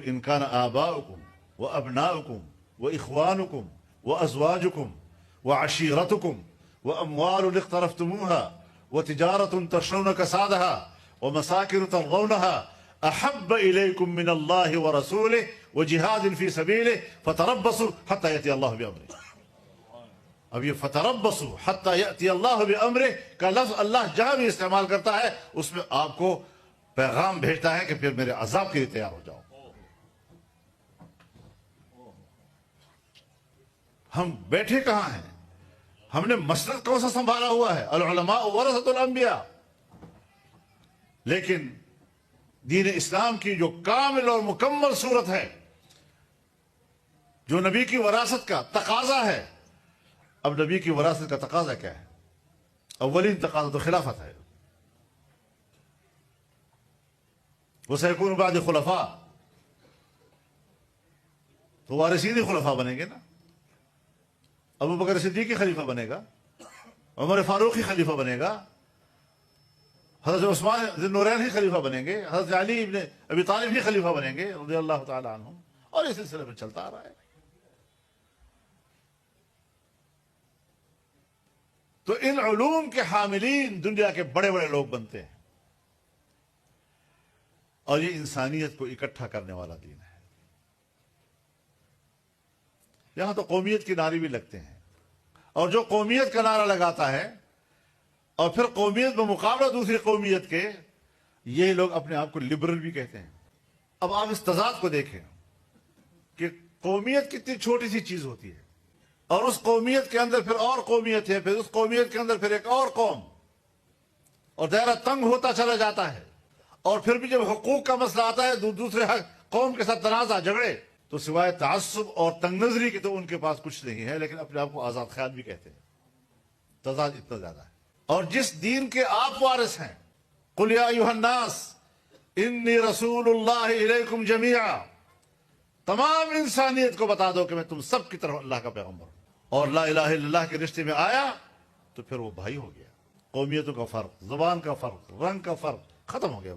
ان کان آباؤکم وابناؤکم واخوانکم وازواجکم وعشیرتکم واموال اقترفتموها وتجارة تخشون كسادها ومساكن ترضونها احب اليكم من الله ورسوله وجهاد في سبيله فتربصوا حتى ياتي الله بامره. اب یہ فتربصوا حتى ياتي الله بامره کا لفظ اللہ جہاں بھی استعمال کرتا ہے اس میں آپ کو پیغام بھیجتا ہے کہ پھر میرے عذاب کے لیے تیار ہو جاؤ. ہم بیٹھے کہاں ہیں؟ ہم نے مسجد کون سا سنبھالا ہوا ہے؟ العلماء ورثۃ الانبیاء. لیکن دین اسلام کی جو کامل اور مکمل صورت ہے، جو نبی کی وراثت کا تقاضا ہے، اب نبی کی وراثت کا تقاضا کیا ہے؟ اولین تقاضا تو خلافت ہے. وسيكون بعد خلفاء، تو وارثین ہی خلفاء بنیں گے نا. ابو بکر صدیق خلیفہ بنے گا، عمر فاروق ہی خلیفہ بنے گا، حضرت عثمان ذی النورین ہی خلیفہ بنیں گے، حضرت علی ابن ابی طالب ہی خلیفہ بنیں گے رضی اللہ تعالی عنہم، اور اس سلسلے میں چلتا آ رہا ہے. تو ان علوم کے حاملین دنیا کے بڑے بڑے لوگ بنتے ہیں، اور یہ انسانیت کو اکٹھا کرنے والا دین ہے. یہاں تو قومیت کے نعرے بھی لگتے ہیں، اور جو قومیت کا نعرہ لگاتا ہے اور پھر قومیت میں مقابلہ دوسری قومیت کے، یہ لوگ اپنے آپ کو لبرل بھی کہتے ہیں. اب آپ اس تضاد کو دیکھیں کہ قومیت کتنی چھوٹی سی چیز ہوتی ہے، اور اس قومیت کے اندر پھر اور قومیت ہے، پھر اس قومیت کے اندر پھر ایک اور قوم، اور دائرہ تنگ ہوتا چلا جاتا ہے. اور پھر بھی جب حقوق کا مسئلہ آتا ہے، دوسرے قوم کے ساتھ تنازع جھگڑے، تو سوائے تعصب اور تنگ نظری کے تو ان کے پاس کچھ نہیں ہے، لیکن اپنے آپ کو آزاد خیال بھی کہتے ہیں. تضاد اتنا زیادہ ہے. اور جس دین کے آپ وارث ہیں، قل یا ایھا الناس انی رسول اللہ الیکم جمیعا، تمام انسانیت کو بتا دو کہ میں تم سب کی طرف اللہ کا پیغمبر ہوں. اور لا الہ الا اللہ کے رشتے میں آیا تو پھر وہ بھائی ہو گیا. قومیتوں کا فرق، زبان کا فرق، رنگ کا فرق ختم ہو گیا.